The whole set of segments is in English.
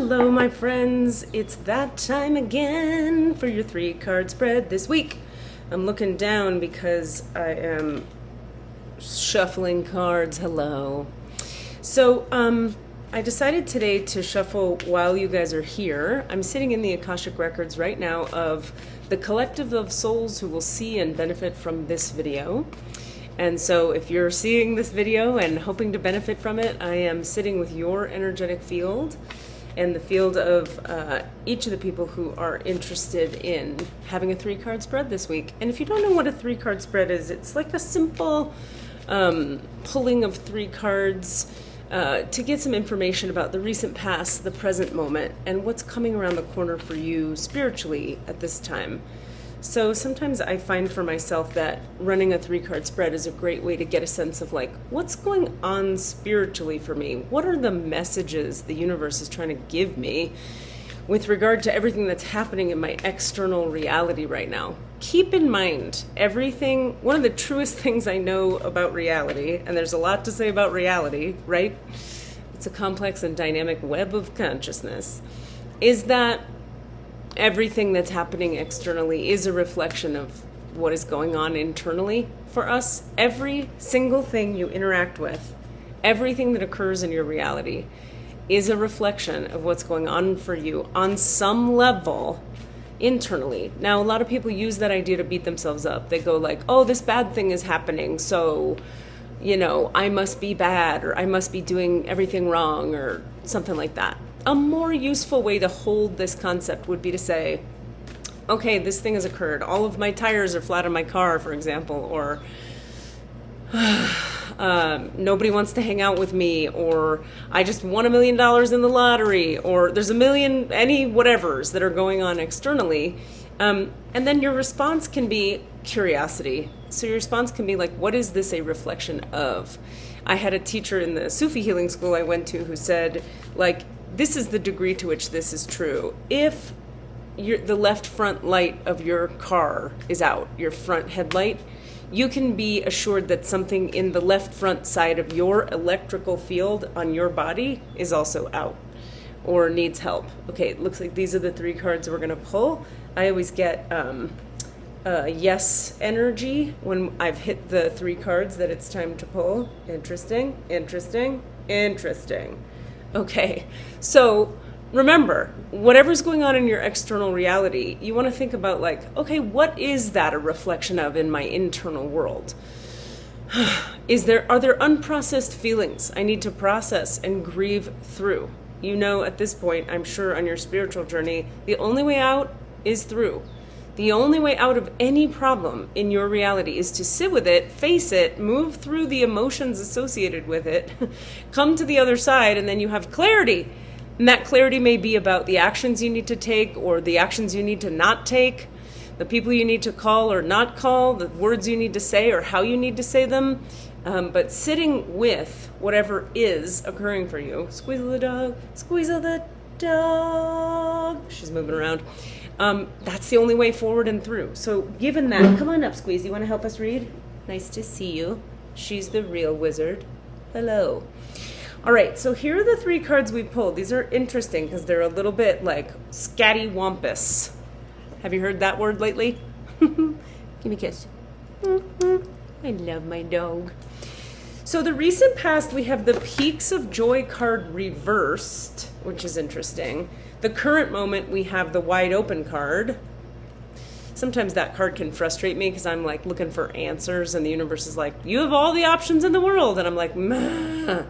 Hello, my friends. It's that time again for your 3-card spread this week. I'm looking down because I am shuffling cards. Hello. So, I decided today to shuffle while you guys are here. I'm sitting in the Akashic Records right now of the collective of souls who will see and benefit from this video. And so if you're seeing this video and hoping to benefit from it, I am sitting with your energetic field and the field of each of the people who are interested in having a 3-card spread this week. And if you don't know what a 3-card spread is, it's like a simple pulling of 3 cards to get some information about the recent past, the present moment, and what's coming around the corner for you spiritually at this time. So sometimes I find for myself that running a 3-card spread is a great way to get a sense of like, what's going on spiritually for me? What are the messages the universe is trying to give me with regard to everything that's happening in my external reality right now? Keep in mind, one of the truest things I know about reality, and there's a lot to say about reality, right? It's a complex and dynamic web of consciousness, is that everything that's happening externally is a reflection of what is going on internally for us. Every single thing you interact with, everything that occurs in your reality is a reflection of what's going on for you on some level internally. Now, a lot of people use that idea to beat themselves up. They go like, oh, this bad thing is happening, so, I must be bad, or I must be doing everything wrong, or something like that. A more useful way to hold this concept would be to say, okay, this thing has occurred. All of my tires are flat on my car, for example, or nobody wants to hang out with me, or I just won $1 million in the lottery, or there's any whatevers that are going on externally. And then your response can be curiosity. So your response can be like, what is this a reflection of? I had a teacher in the Sufi healing school I went to who said, like, this is the degree to which this is true. If the left front light of your car is out, your front headlight, you can be assured that something in the left front side of your electrical field on your body is also out or needs help. Okay, it looks like these are the 3 cards we're going to pull. I always get yes energy when I've hit the 3 cards that it's time to pull. Interesting, interesting, interesting. Okay, so remember, whatever's going on in your external reality, you want to think about like, okay, what is that a reflection of in my internal world? Are there unprocessed feelings I need to process and grieve through? At this point, I'm sure on your spiritual journey, the only way out is through. The only way out of any problem in your reality is to sit with it, face it, move through the emotions associated with it, come to the other side, and then you have clarity. And that clarity may be about the actions you need to take or the actions you need to not take, the people you need to call or not call, the words you need to say or how you need to say them. But sitting with whatever is occurring for you, squeeze of the dog, squeeze of the dog. She's moving around. That's the only way forward and through. So given that, come on up, Squeeze. You want to help us read? Nice to see you. She's the real wizard. Hello. All right, so here are the 3 cards we pulled. These are interesting because they're a little bit like scattywampus. Have you heard that word lately? Give me a kiss. I love my dog. So the recent past, we have the Peaks of Joy card reversed, which is interesting. The current moment, we have the Wide Open card. Sometimes that card can frustrate me because I'm like looking for answers and the universe is like, you have all the options in the world. And I'm like, meh.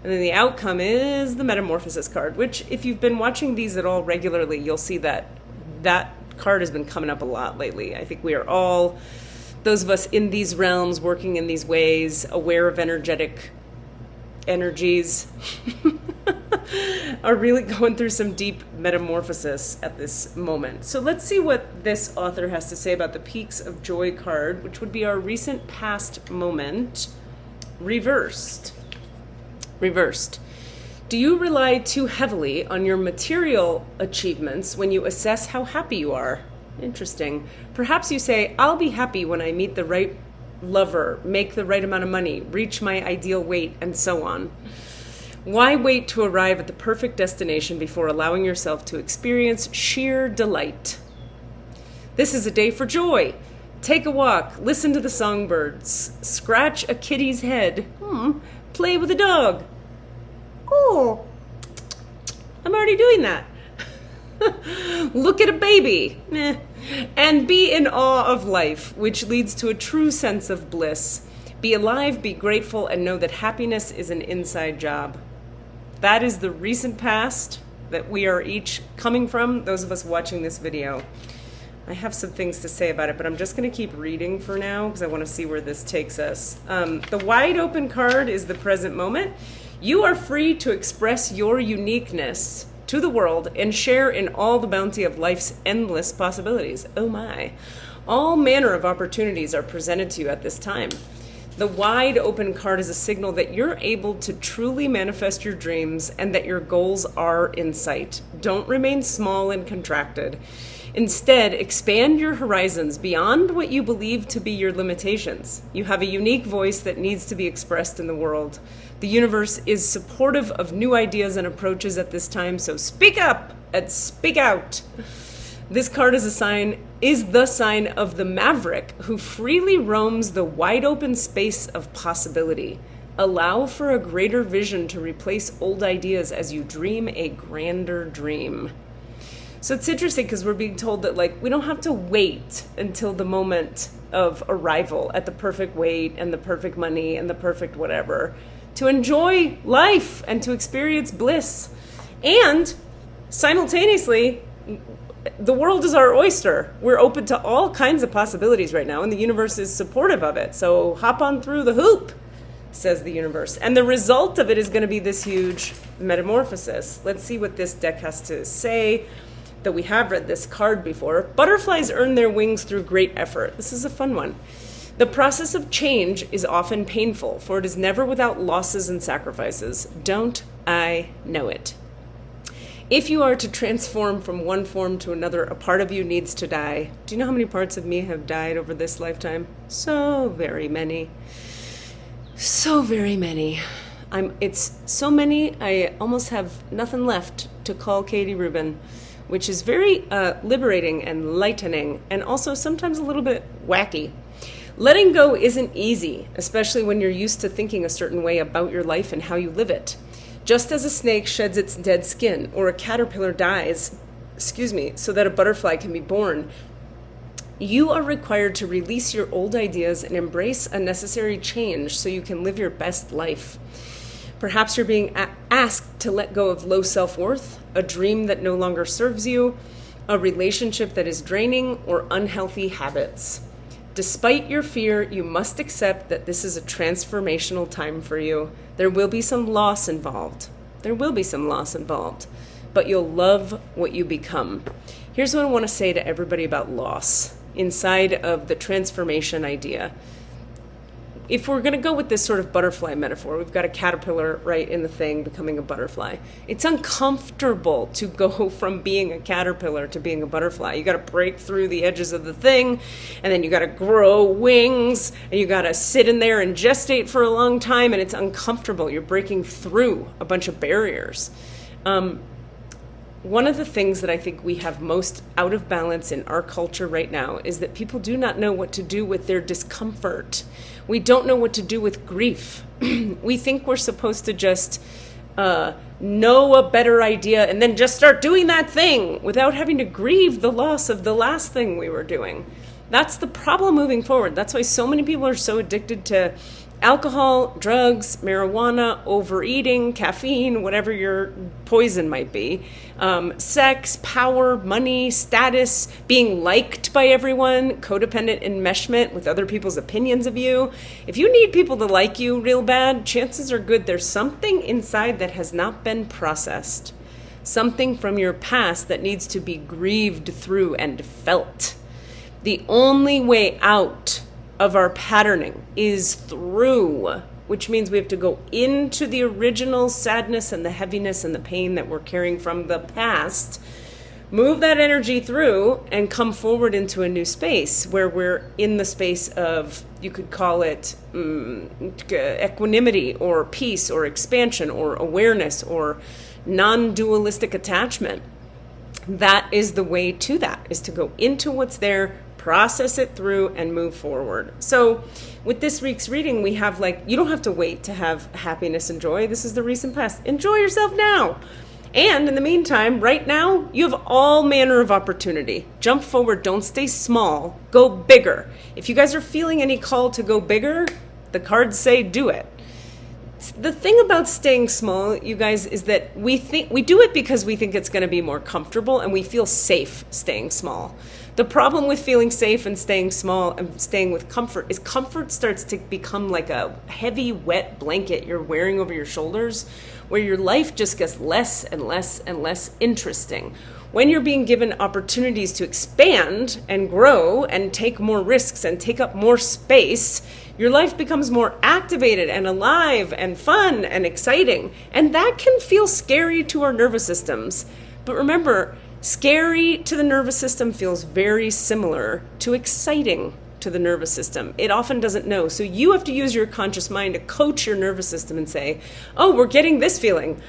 And then the outcome is the Metamorphosis card, which if you've been watching these at all regularly, you'll see that that card has been coming up a lot lately. I think we are all, those of us in these realms, working in these ways, aware of energetic energies, are really going through some deep metamorphosis at this moment. So let's see what this author has to say about the Peaks of Joy card, which would be our recent past moment, reversed. Reversed. Do you rely too heavily on your material achievements when you assess how happy you are? Interesting. Perhaps you say, I'll be happy when I meet the right lover, make the right amount of money, reach my ideal weight, and so on. Why wait to arrive at the perfect destination before allowing yourself to experience sheer delight? This is a day for joy. Take a walk, listen to the songbirds, scratch a kitty's head, play with a dog. Oh, I'm already doing that. Look at a baby. And be in awe of life, which leads to a true sense of bliss. Be alive, be grateful, and know that happiness is an inside job. That is the recent past that we are each coming from, those of us watching this video. I have some things to say about it, but I'm just going to keep reading for now because I want to see where this takes us. The wide open card is the present moment. You are free to express your uniqueness to the world and share in all the bounty of life's endless possibilities. Oh my. All manner of opportunities are presented to you at this time. The wide open card is a signal that you're able to truly manifest your dreams and that your goals are in sight. Don't remain small and contracted. Instead, expand your horizons beyond what you believe to be your limitations. You have a unique voice that needs to be expressed in the world. The universe is supportive of new ideas and approaches at this time, so speak up and speak out. This card is the sign of the maverick who freely roams the wide open space of possibility. Allow for a greater vision to replace old ideas as you dream a grander dream. So it's interesting because we're being told that we don't have to wait until the moment of arrival at the perfect weight and the perfect money and the perfect whatever to enjoy life and to experience bliss. And simultaneously, the world is our oyster. We're open to all kinds of possibilities right now, and the universe is supportive of it. So hop on through the hoop, says the universe. And the result of it is going to be this huge metamorphosis. Let's see what this deck has to say, that we have read this card before. Butterflies earn their wings through great effort. This is a fun one. The process of change is often painful, for it is never without losses and sacrifices. Don't I know it? If you are to transform from one form to another, a part of you needs to die. Do you know how many parts of me have died over this lifetime? So very many. So very many. It's so many, I almost have nothing left to call Katie Rubin, which is very liberating and lightening, and also sometimes a little bit wacky. Letting go isn't easy, especially when you're used to thinking a certain way about your life and how you live it. Just as a snake sheds its dead skin, or a caterpillar dies, so that a butterfly can be born, you are required to release your old ideas and embrace a necessary change so you can live your best life. Perhaps you're being asked to let go of low self-worth, a dream that no longer serves you, a relationship that is draining, or unhealthy habits. Despite your fear, you must accept that this is a transformational time for you. There will be some loss involved. But you'll love what you become. Here's what I want to say to everybody about loss inside of the transformation idea. If we're going to go with this sort of butterfly metaphor, we've got a caterpillar right in the thing becoming a butterfly. It's uncomfortable to go from being a caterpillar to being a butterfly. You got to break through the edges of the thing, and then you got to grow wings, and you got to sit in there and gestate for a long time, and it's uncomfortable. You're breaking through a bunch of barriers. One of the things that I think we have most out of balance in our culture right now is that people do not know what to do with their discomfort. We don't know what to do with grief. We think we're supposed to just know a better idea and then just start doing that thing without having to grieve the loss of the last thing we were doing. That's the problem moving forward. That's why so many people are so addicted to alcohol, drugs, marijuana, overeating, caffeine, whatever your poison might be, sex, power, money, status, being liked by everyone, codependent enmeshment with other people's opinions of you. If you need people to like you real bad, chances are good there's something inside that has not been processed. Something from your past that needs to be grieved through and felt. The only way out of our patterning is through, which means we have to go into the original sadness and the heaviness and the pain that we're carrying from the past, move that energy through and come forward into a new space where we're in the space of, you could call it equanimity or peace or expansion or awareness or non-dualistic attachment. That is the way to that, is to go into what's there, process it through, and move forward. So with this week's reading, we have you don't have to wait to have happiness and joy. This is the recent past. Enjoy yourself now. And in the meantime, right now, you have all manner of opportunity. Jump forward. Don't stay small. Go bigger. If you guys are feeling any call to go bigger, the cards say do it. The thing about staying small, you guys, is that we do it because we think it's going to be more comfortable and we feel safe staying small. The problem with feeling safe and staying small and staying with comfort is comfort starts to become like a heavy, wet blanket you're wearing over your shoulders, where your life just gets less and less and less interesting. When you're being given opportunities to expand and grow and take more risks and take up more space, your life becomes more activated and alive and fun and exciting. And that can feel scary to our nervous systems. But remember, scary to the nervous system feels very similar to exciting to the nervous system. It often doesn't know. So you have to use your conscious mind to coach your nervous system and say, oh, we're getting this feeling.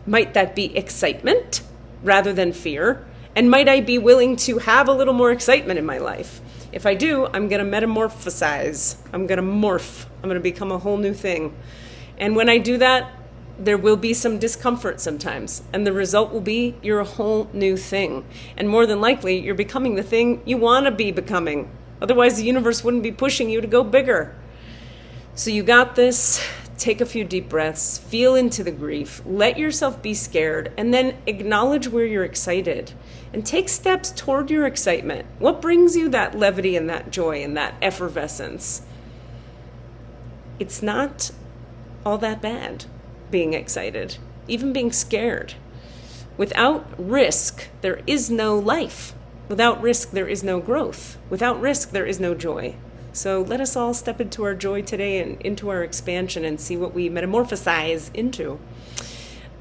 Might that be excitement rather than fear? And might I be willing to have a little more excitement in my life? If I do, I'm going to metamorphosize. I'm going to morph. I'm going to become a whole new thing. And when I do that, there will be some discomfort sometimes. And the result will be you're a whole new thing. And more than likely, you're becoming the thing you want to be becoming. Otherwise, the universe wouldn't be pushing you to go bigger. So you got this. Take a few deep breaths. Feel into the grief. Let yourself be scared. And then acknowledge where you're excited. And take steps toward your excitement. What brings you that levity and that joy and that effervescence? It's not all that bad being excited, even being scared. Without risk, there is no life. Without risk, there is no growth. Without risk, there is no joy. So let us all step into our joy today and into our expansion and see what we metamorphosize into.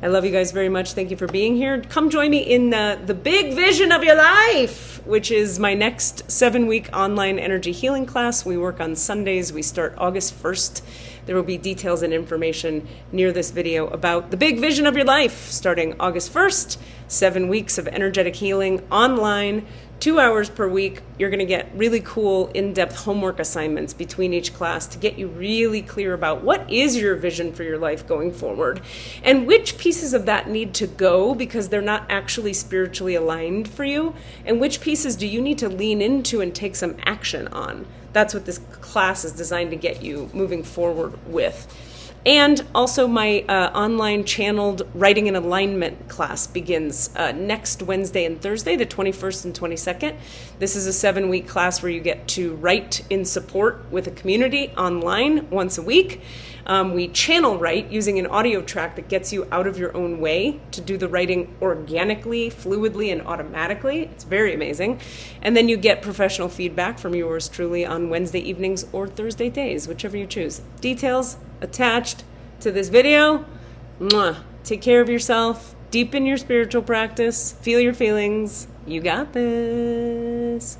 I love you guys very much. Thank you for being here. Come join me in the big vision of your life, which is my next 7-week online energy healing class. We work on Sundays. We start August 1st. There will be details and information near this video about the big vision of your life starting August 1st. 7 weeks of energetic healing online, 2 hours per week. You're going to get really cool in-depth homework assignments between each class to get you really clear about what is your vision for your life going forward and which pieces of that need to go because they're not actually spiritually aligned for you, and which pieces do you need to lean into and take some action on. That's what this class is designed to get you moving forward with. And also my online channeled writing and alignment class begins next Wednesday and Thursday, the 21st and 22nd. This is a 7-week class where you get to write in support with a community online once a week. We channel write using an audio track that gets you out of your own way to do the writing organically, fluidly, and automatically. It's very amazing. And then you get professional feedback from yours truly on Wednesday evenings or Thursday days, whichever you choose. Details attached to this video. Mwah. Take care of yourself. Deepen your spiritual practice. Feel your feelings. You got this.